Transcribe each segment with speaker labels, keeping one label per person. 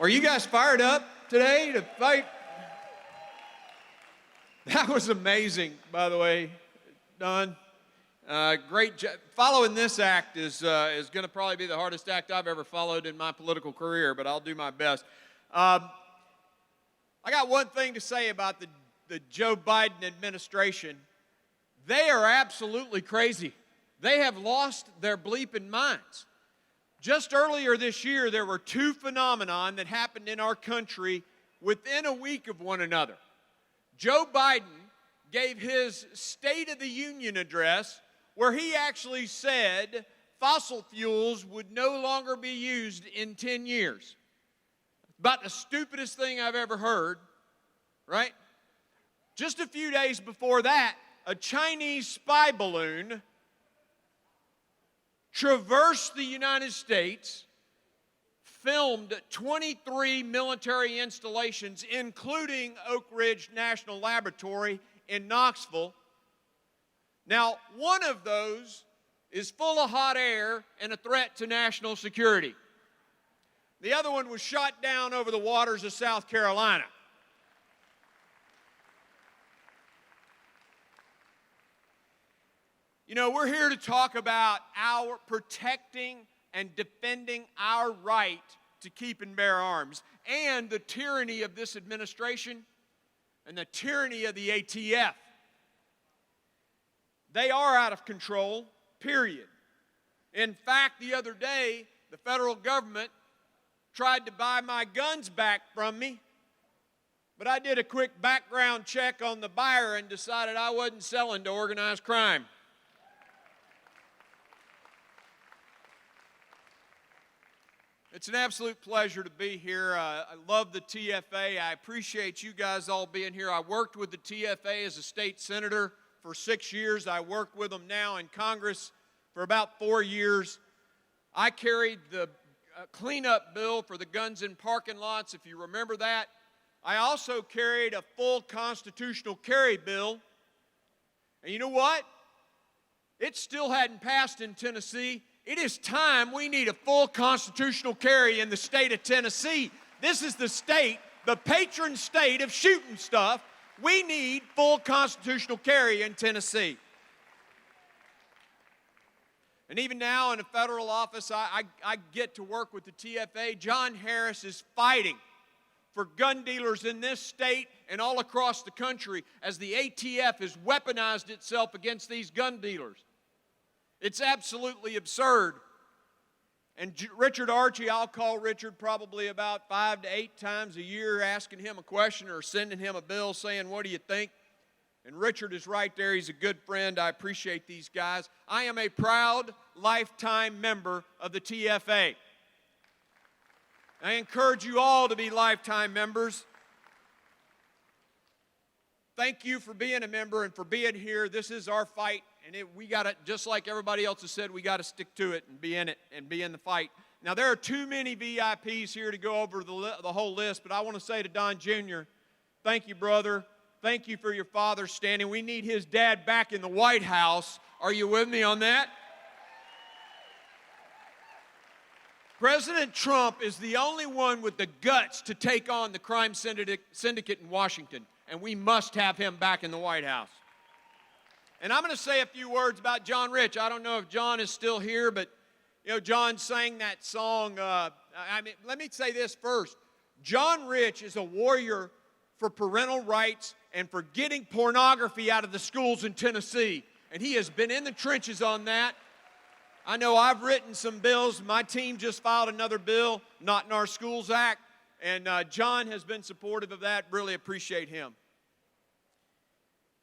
Speaker 1: Are you guys fired up today to fight? That was amazing, by the way, Don. Great job. Following this act is going to probably be the hardest act I've ever followed in my political career, but I'll do my best. I got one thing to say about the Joe Biden administration. They are absolutely crazy. They have lost their bleeping minds. Just earlier this year, there were two phenomena that happened in our country within a week of one another. Joe Biden gave his State of the Union address where he actually said fossil fuels would no longer be used in 10 years. About the stupidest thing I've ever heard, right? Just a few days before that, a Chinese spy balloon traversed the United States, filmed 23 military installations, including Oak Ridge National Laboratory in Knoxville. Now, one of those is full of hot air and a threat to national security. The other one was shot down over the waters of South Carolina. You know, we're here to talk about our protecting and defending our right to keep and bear arms and the tyranny of this administration and the tyranny of the ATF. They are out of control, period. In fact, the other day, the federal government tried to buy my guns back from me, but I did a quick background check on the buyer and decided I wasn't selling to organized crime. It's an absolute pleasure to be here. I love the TFA. I appreciate you guys all being here. I worked with the TFA as a state senator for 6 years. I work with them now in Congress for about 4 years. I carried the cleanup bill for the guns in parking lots, if you remember that. I also carried a full constitutional carry bill. And you know what? It still hadn't passed in Tennessee. It is time we need a full constitutional carry in the state of Tennessee. This is the state, the patron state of shooting stuff. We need full constitutional carry in Tennessee. And even now in a federal office, I get to work with the TFA. John Harris is fighting for gun dealers in this state and all across the country as the ATF has weaponized itself against these gun dealers. It's absolutely absurd. And Richard Archie, I'll call Richard probably about 5 to 8 times a year asking him a question or sending him a bill saying, what do you think? And Richard is right there. He's a good friend. I appreciate these guys. I am a proud lifetime member of the TFA. I encourage you all to be lifetime members. Thank you for being a member and for being here. This is our fight, and we got to, just like everybody else has said, we got to stick to it and be in it and be in the fight. Now, there are too many VIPs here to go over the whole list, but I want to say to Don Jr., thank you, brother. Thank you for your father standing. We need his dad back in the White House. Are you with me on that? President Trump is the only one with the guts to take on the crime syndicate in Washington, and we must have him back in the White House. And I'm going to say a few words about John Rich. I don't know if John is still here, but you know, John sang that song. Let me say this first. John Rich is a warrior for parental rights and for getting pornography out of the schools in Tennessee. And he has been in the trenches on that. I know I've written some bills. My team just filed another bill, Not in Our Schools Act. And John has been supportive of that. Really appreciate him.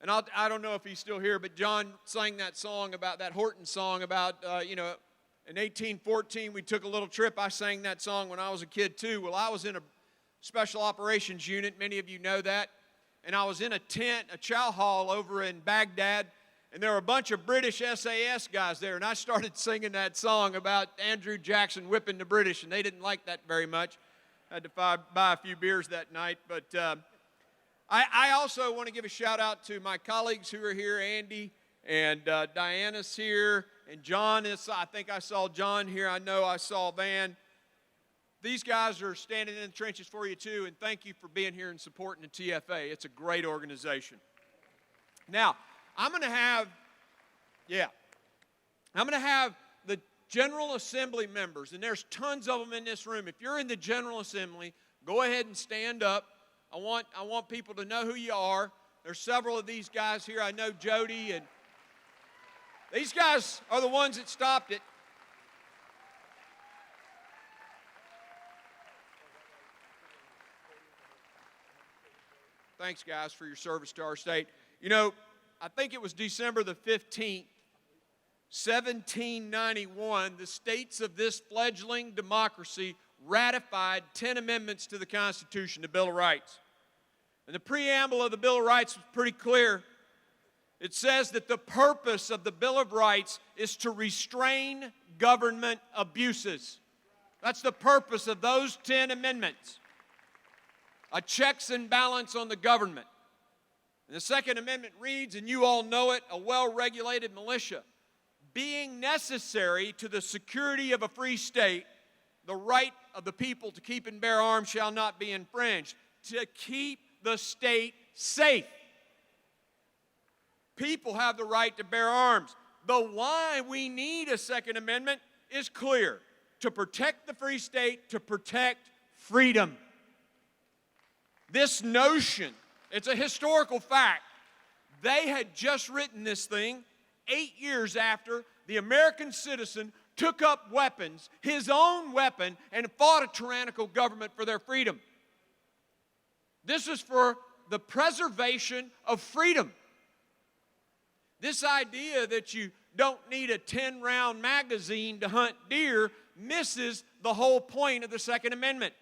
Speaker 1: And I don't know if he's still here, but John sang that song about, that Horton song about, in 1814 we took a little trip. I sang that song when I was a kid too. Well, I was in a special operations unit. Many of you know that. And I was in a tent, a chow hall over in Baghdad. And there were a bunch of British SAS guys there. And I started singing that song about Andrew Jackson whipping the British. And they didn't like that very much. I had to buy a few beers that night. But I also want to give a shout out to my colleagues who are here. Andy and Diana's here. And John is, I think I saw John here. I know I saw Van. these guys are standing in the trenches for you too, and thank you for being here and supporting the TFA. It's a great organization. Now, I'm going to have the General Assembly members, and there's tons of them in this room. If you're in the General Assembly, go ahead and stand up. I want people to know who you are. There's several of these guys here. I know Jody, and these guys are the ones that stopped it. Thanks, guys, for your service to our state. You know, I think it was December the 15th, 1791, the states of this fledgling democracy ratified 10 amendments to the Constitution, the Bill of Rights. And the preamble of the Bill of Rights was pretty clear. It says that the purpose of the Bill of Rights is to restrain government abuses. That's the purpose of those 10 amendments. A checks and balance on the government. And the Second Amendment reads, and you all know it, a well-regulated militia. Being necessary to the security of a free state, the right of the people to keep and bear arms shall not be infringed. To keep the state safe. People have the right to bear arms. The why we need a Second Amendment is clear. To protect the free state, to protect freedom. This notion, it's a historical fact. They had just written this thing 8 years after the American citizen took up weapons, his own weapon, and fought a tyrannical government for their freedom. This is for the preservation of freedom. This idea that you don't need a 10-round magazine to hunt deer misses the whole point of the Second Amendment.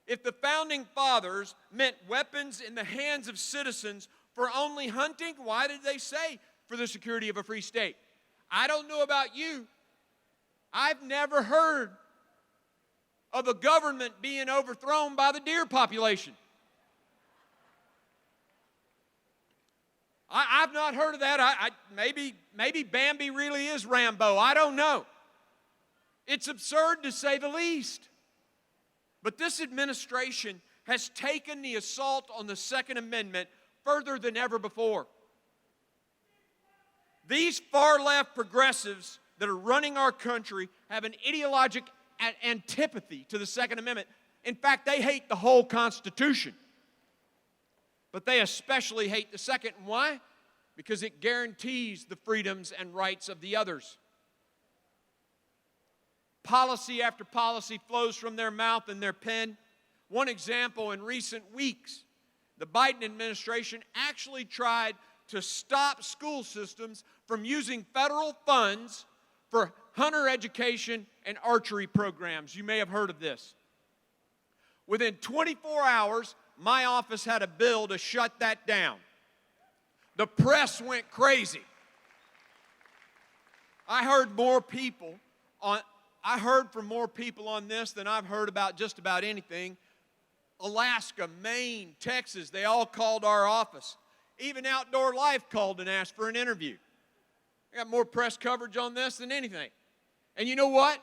Speaker 1: If the Founding Fathers meant weapons in the hands of citizens for only hunting, why did they say for the security of a free state? I don't know about you. I've never heard of a government being overthrown by the deer population. I've not heard of that. Maybe Bambi really is Rambo. I don't know. It's absurd to say the least. But this administration has taken the assault on the Second Amendment further than ever before. These far-left progressives that are running our country have an ideologic antipathy to the Second Amendment. In fact, they hate the whole Constitution. But they especially hate the Second. Why? Because it guarantees the freedoms and rights of the others. Policy after policy flows from their mouth and their pen. One example, in recent weeks, the Biden administration actually tried to stop school systems from using federal funds for hunter education and archery programs. You may have heard of this. Within 24 hours, my office had a bill to shut that down. The press went crazy. I heard from more people on this than I've heard about just about anything. Alaska, Maine, Texas, they all called our office. Even Outdoor Life called and asked for an interview. I got more press coverage on this than anything. And you know what?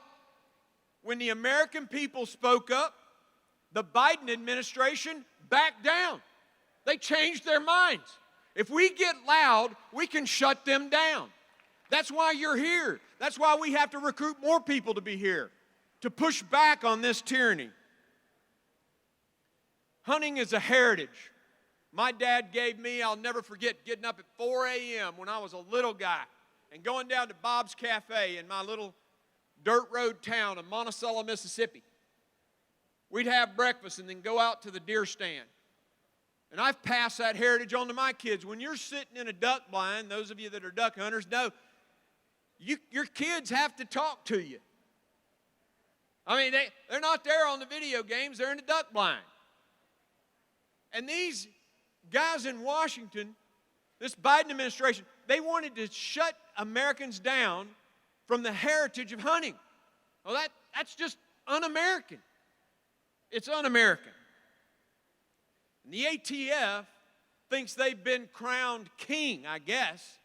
Speaker 1: When the American people spoke up, the Biden administration backed down. They changed their minds. If we get loud, we can shut them down. That's why you're here. That's why we have to recruit more people to be here, to push back on this tyranny. Hunting is a heritage. My dad gave me, I'll never forget, getting up at 4 a.m. when I was a little guy and going down to Bob's Cafe in my little dirt road town of Monticello, Mississippi. We'd have breakfast and then go out to the deer stand. And I've passed that heritage on to my kids. When you're sitting in a duck blind, those of you that are duck hunters know, your kids have to talk to you. I mean, they're not there on the video games, they're in the duck blind. And these guys in Washington, this Biden administration, they wanted to shut Americans down from the heritage of hunting. Well, that's just un-American. It's un-American. And the ATF thinks they've been crowned king, I guess.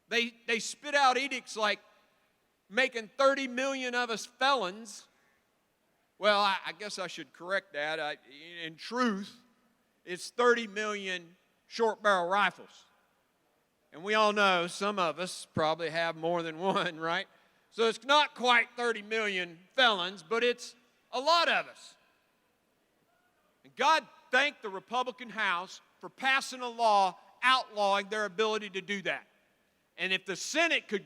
Speaker 1: They spit out edicts like making 30 million of us felons Well, I guess I should correct that. In truth, it's 30 million short barrel rifles. And we all know some of us probably have more than one, right? So it's not quite 30 million felons, but it's a lot of us. And God thank the Republican House for passing a law outlawing their ability to do that. And if the Senate could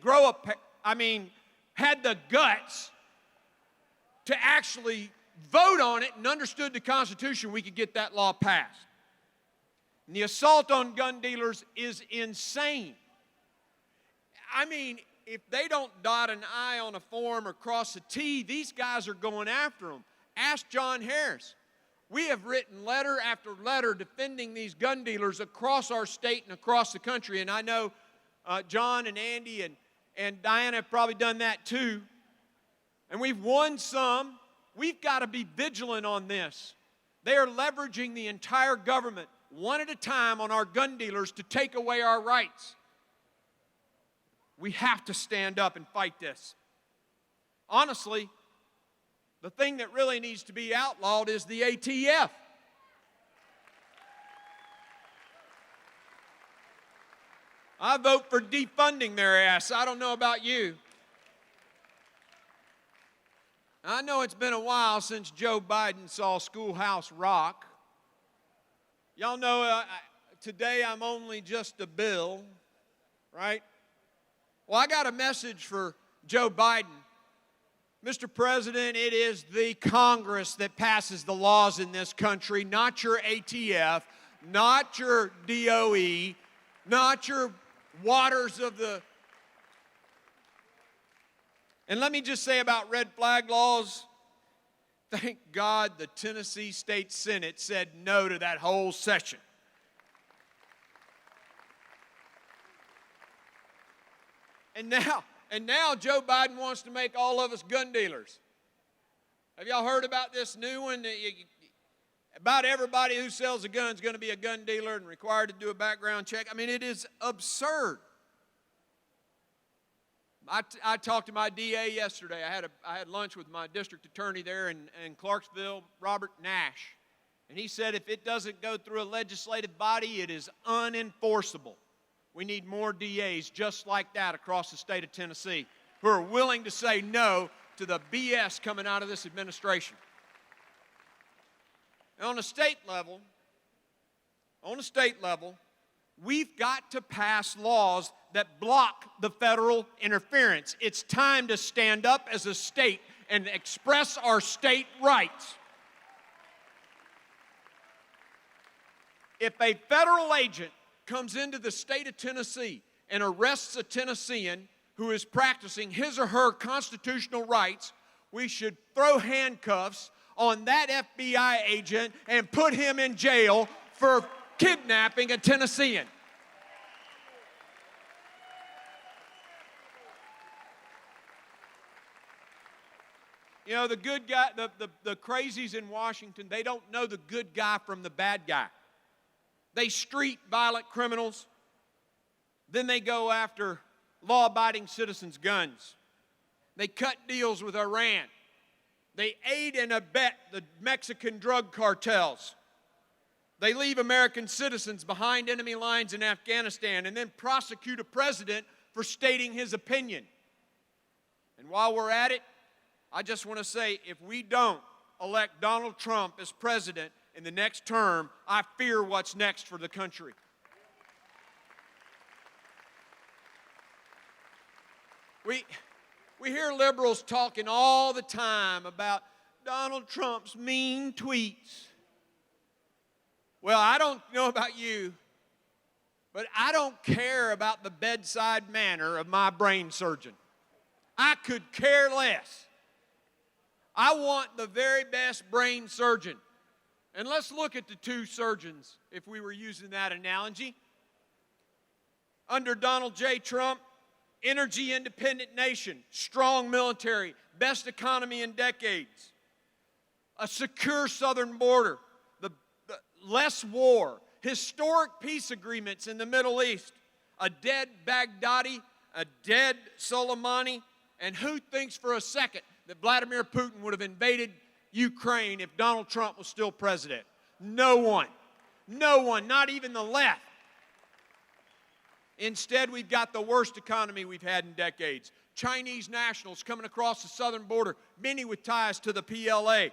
Speaker 1: had the guts to actually vote on it and understood the Constitution, we could get that law passed. And the assault on gun dealers is insane. I mean, if they don't dot an I on a form or cross a T, these guys are going after them. Ask John Harris. We have written letter after letter defending these gun dealers across our state and across the country. And I know John and Andy and Diana have probably done that too. And we've won some. We've got to be vigilant on this. They are leveraging the entire government one at a time on our gun dealers to take away our rights. We have to stand up and fight this. Honestly, the thing that really needs to be outlawed is the ATF. I vote for defunding their ass. I don't know about you. I know it's been a while since Joe Biden saw Schoolhouse Rock. Y'all know today I'm only just a bill, right? Well, I got a message for Joe Biden. Mr. President, it is the Congress that passes the laws in this country, not your ATF, not your DOE, not your waters of the... And let me just say about red flag laws, thank God the Tennessee State Senate said no to that whole session. And now Joe Biden wants to make all of us gun dealers. Have y'all heard about this new one? About everybody who sells a gun is going to be a gun dealer and required to do a background check. I mean, it is absurd. I talked to my DA yesterday. I had lunch with my district attorney there in Clarksville, Robert Nash. And he said if it doesn't go through a legislative body, it is unenforceable. We need more DAs just like that across the state of Tennessee who are willing to say no to the BS coming out of this administration. And on a state level, we've got to pass laws that block the federal interference. It's time to stand up as a state and express our state rights. If a federal agent comes into the state of Tennessee and arrests a Tennessean who is practicing his or her constitutional rights, we should throw handcuffs on that FBI agent and put him in jail for kidnapping a Tennessean. You know, the good guy, the crazies in Washington, they don't know the good guy from the bad guy. They street violent criminals, then they go after law-abiding citizens' guns. They cut deals with Iran. They aid and abet the Mexican drug cartels. They leave American citizens behind enemy lines in Afghanistan and then prosecute a president for stating his opinion. And while we're at it, I just want to say, if we don't elect Donald Trump as president in the next term, I fear what's next for the country. We hear liberals talking all the time about Donald Trump's mean tweets. Well, I don't know about you, but I don't care about the bedside manner of my brain surgeon. I could care less. I want the very best brain surgeon. And let's look at the two surgeons, if we were using that analogy. Under Donald J. Trump, energy independent nation, strong military, best economy in decades, a secure southern border, the less war, historic peace agreements in the Middle East, a dead Baghdadi, a dead Soleimani, and who thinks for a second that Vladimir Putin would have invaded Ukraine if Donald Trump was still president? No one. No one, not even the left. Instead, we've got the worst economy we've had in decades. Chinese nationals coming across the southern border, many with ties to the PLA.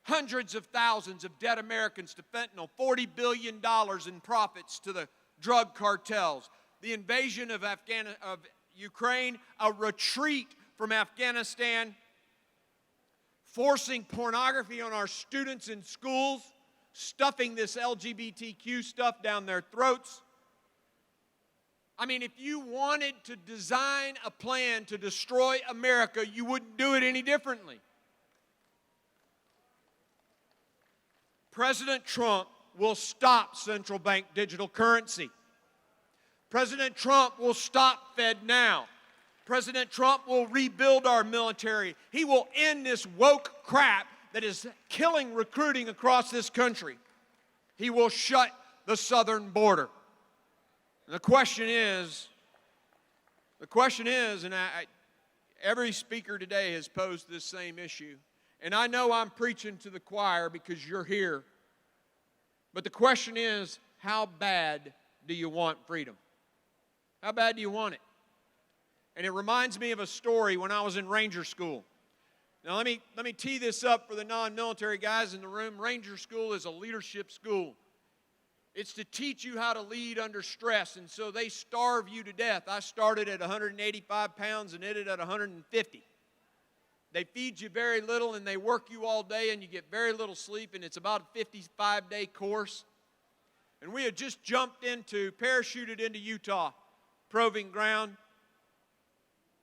Speaker 1: Hundreds of thousands of dead Americans to fentanyl, $40 billion in profits to the drug cartels. The invasion of Ukraine, a retreat from Afghanistan, forcing pornography on our students in schools, stuffing this LGBTQ stuff down their throats. I mean, if you wanted to design a plan to destroy America, you wouldn't do it any differently. President Trump will stop central bank digital currency. President Trump will stop FedNow. President Trump will rebuild our military. He will end this woke crap that is killing recruiting across this country. He will shut the southern border. And the question is, and every speaker today has posed this same issue, and I know I'm preaching to the choir because you're here, but the question is, how bad do you want freedom? How bad do you want it? And it reminds me of a story when I was in Ranger School. Now let me tee this up for the non-military guys in the room. Ranger School is a leadership school. It's to teach you how to lead under stress, and so they starve you to death. I started at 185 pounds and ended at 150. They feed you very little, and they work you all day, and you get very little sleep, and it's about a 55-day course. And we had just parachuted into Utah, proving ground.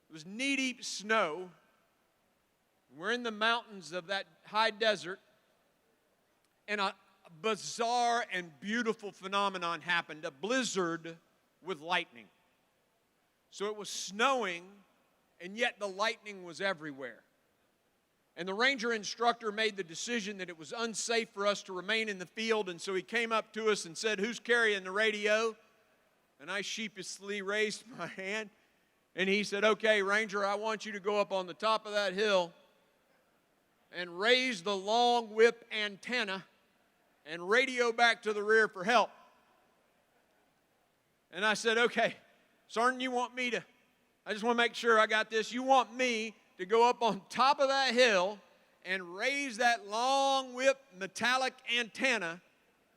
Speaker 1: It was knee-deep snow. We're in the mountains of that high desert, and a bizarre and beautiful phenomenon happened, a blizzard with lightning. So it was snowing, and yet the lightning was everywhere. And the ranger instructor made the decision that it was unsafe for us to remain in the field, and so he came up to us and said, "Who's carrying the radio?" And I sheepishly raised my hand, and he said, "Okay, Ranger, I want you to go up on the top of that hill and raise the long whip antenna and radio back to the rear for help." And I said, "Okay, Sergeant, I just want to make sure I got this. You want me to go up on top of that hill and raise that long whip metallic antenna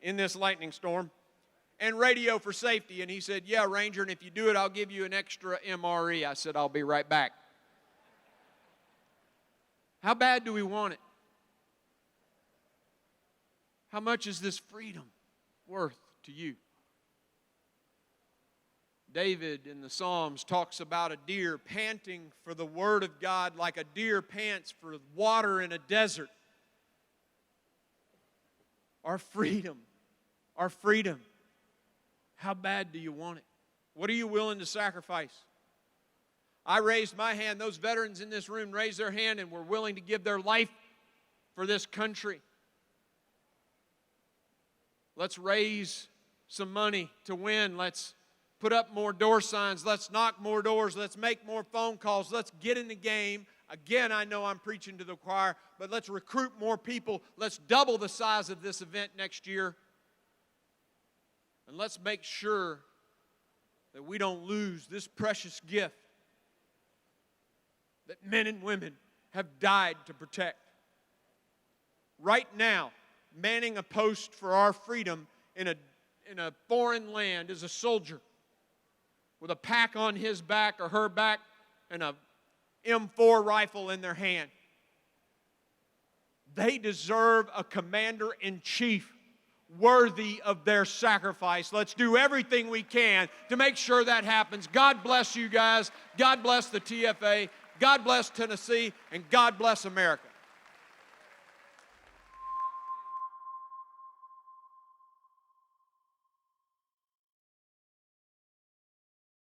Speaker 1: in this lightning storm and radio for safety?" And he said, "Yeah, Ranger, and if you do it, I'll give you an extra MRE. I said, "I'll be right back." How bad do we want it? How much is this freedom worth to you? David in the Psalms talks about a deer panting for the Word of God like a deer pants for water in a desert. Our freedom, how bad do you want it? What are you willing to sacrifice? I raised my hand. Those veterans in this room raised their hand and were willing to give their life for this country. Let's raise some money to win. Let's put up more door signs. Let's knock more doors. Let's make more phone calls. Let's get in the game. Again, I know I'm preaching to the choir, but let's recruit more people. Let's double the size of this event next year. And let's make sure that we don't lose this precious gift that men and women have died to protect. Right now, manning a post for our freedom in a foreign land is a soldier with a pack on his back or her back and a M4 rifle in their hand. They deserve a commander-in-chief worthy of their sacrifice. Let's do everything we can to make sure that happens. God bless you guys. God bless the TFA. God bless Tennessee. And God bless America.